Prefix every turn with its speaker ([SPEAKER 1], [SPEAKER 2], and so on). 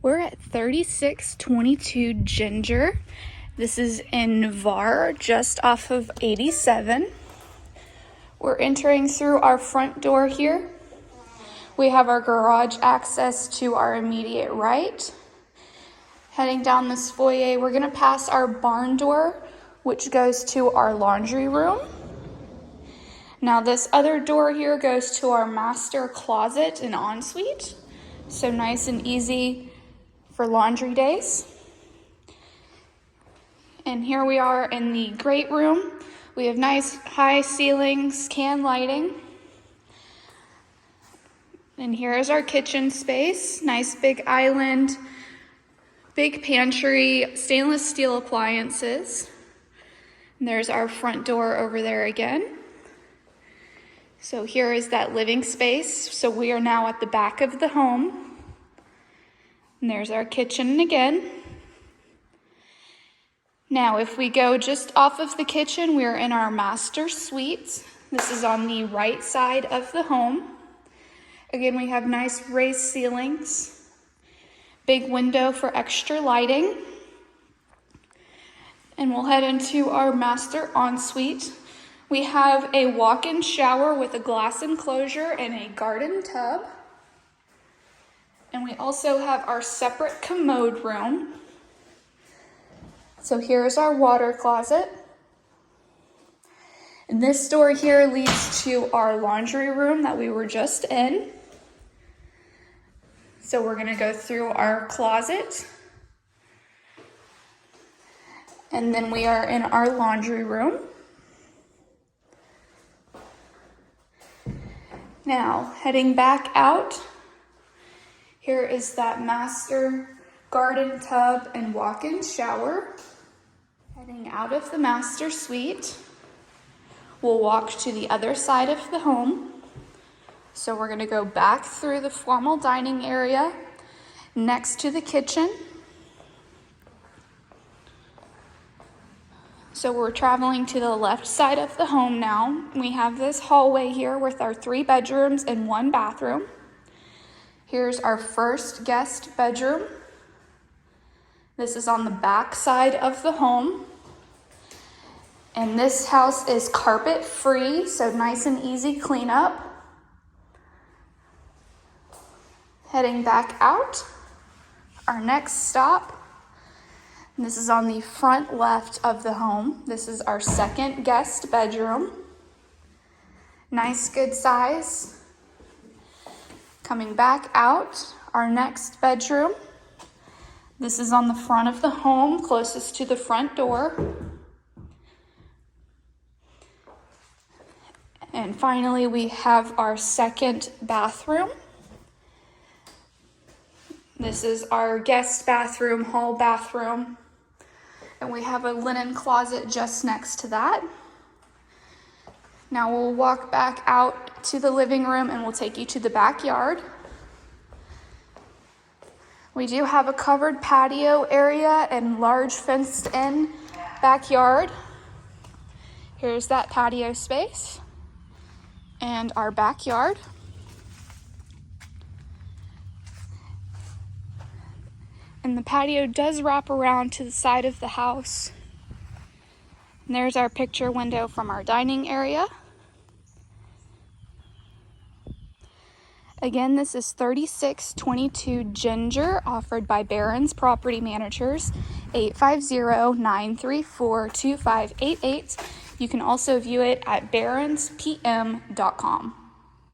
[SPEAKER 1] We're at 3622 Ginger. This is in Navarre, just off of 87. We're entering through our front door here. We have our garage access to our immediate right. Heading down this foyer, we're gonna pass our barn door, which goes to our laundry room. Now this other door here goes to our master closet and ensuite. So nice and easy for laundry days. And here we are in the great room. We have nice high ceilings, can lighting. And here is our kitchen space. Nice big island, big pantry, stainless steel appliances. And there's our front door over there again. So here is that living space. So we are now at the back of the home. And there's our kitchen again. Now, if we go just off of the kitchen, we're in our master suite. This is on the right side of the home. Again, we have nice raised ceilings, big window for extra lighting. And we'll head into our master ensuite. We have a walk-in shower with a glass enclosure and a garden tub. And we also have our separate commode room. So here's our water closet. And this door here leads to our laundry room that we were just in. So we're gonna go through our closet. And then we are in our laundry room. Now, heading back out, here is that master garden tub and walk-in shower. Heading out of the master suite, we'll walk to the other side of the home. So we're gonna go back through the formal dining area next to the kitchen. So we're traveling to the left side of the home now. We have this hallway here with our 3 bedrooms and 1 bathroom. Here's our first guest bedroom. This is on the back side of the home. And this house is carpet free, so nice and easy cleanup. Heading back out, our next stop. And this is on the front left of the home. This is our second guest bedroom. Nice, good size. Coming back out, our next bedroom. This is on the front of the home, closest to the front door. And finally, we have our second bathroom. This is our guest bathroom, hall bathroom. And we have a linen closet just next to that. Now we'll walk back out to the living room and we'll take you to the backyard. We do have a covered patio area and large fenced-in backyard. Here's that patio space and our backyard. And the patio does wrap around to the side of the house. And there's our picture window from our dining area. Again, this is 3622 Ginger, offered by Barrons Property Managers, 850-934-2588. You can also view it at barronspm.com.